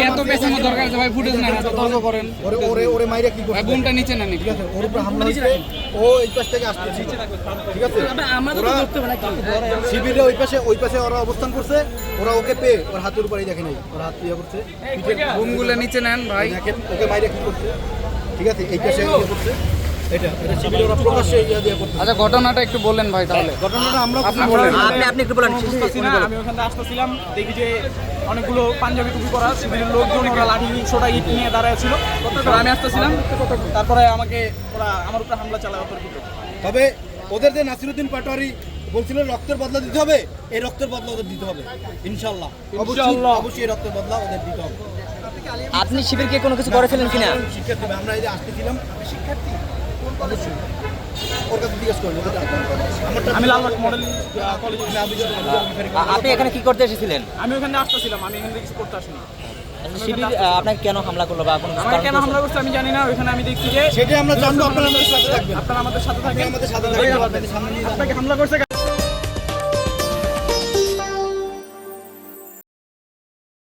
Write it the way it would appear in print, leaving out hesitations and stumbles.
এত পেছানো দরকার আছে ভাই, ফুটেজ না এত তর্ক করেন। ওরে মাইরা কি করছে? ভাই বোমটা নিচে না ঠিক আছে, ওর উপরে হামলা হয়েছে, ও এই পাশ থেকে আসছে, ঠিক আছে। শিবিরে ওই পাশে ওরা অবস্থান করছে, ওরা ওকে পেয়ে ওর হাতের উপরেই দেখে নাই, ওর হাত ইয়ে করছে, বোমগুলো নিচে নেন ভাই। দেখেন ওকে মাইরা কি করছে, ঠিক আছে, এই পাশে ইয়ে করছে, এটা শিবিরে ওরা প্রকাশ্যে ইয়ে দিয়ে করছে। আচ্ছা ঘটনাটা একটু বলেন ভাই তাহলে। ঘটনাটা আপনি বলেন। আপনি একটু বলেন। আমি ওখানে আসতেছিলাম, দেখি যে অনেকগুলো পাঞ্জাবি টুপি পরা শিবিরের লোকজন, ওরা লাঠি ছোটা ইট নিয়ে দাঁড়ায় ছিল। আমি আসতেছিলাম, তারপরে ওরা আমার উপরে হামলা চালায় অতর্কিত। তবে ওদের যে নাসিরউদ্দিন পাটোয়ারি বলছিল রক্তের বদলা দিতে হবে, এই রক্তের বদলা ওদের দিতে হবে ইনশাআল্লাহ। অবশ্যই রক্তের বদলা ওদের দিতে হবে। আপনি শিবিরকে কোনো কিছু করেছিলেন কিনা? শিক্ষার্থী, আমরা এই যে আসতেছিলাম শিক্ষার্থী, অবশ্যই ওর কাছে জিজ্ঞেস করবো। আমি লালবাগ মডেল কলেজে, আপনি এখানে কি করতে এসেছিলেন? আমি ওখানে আসতেছিলাম, আমি এখানে কিছু করতে আসিনি। শিবির আপনাকে কেন হামলা করলো বা কোনো আমার কেন হামলা করছে আমি জানি না। ওইখানে আমি দেখছি যে সেটা আমরা জানবো, আপনারা আমাদের সাথে থাকবেন, আপনারা আমাদের সাথে থাকবেন, আমাদের সাথে থাকবেন, সামনে নিয়ে যাবেন। আপনাকে হামলা করছে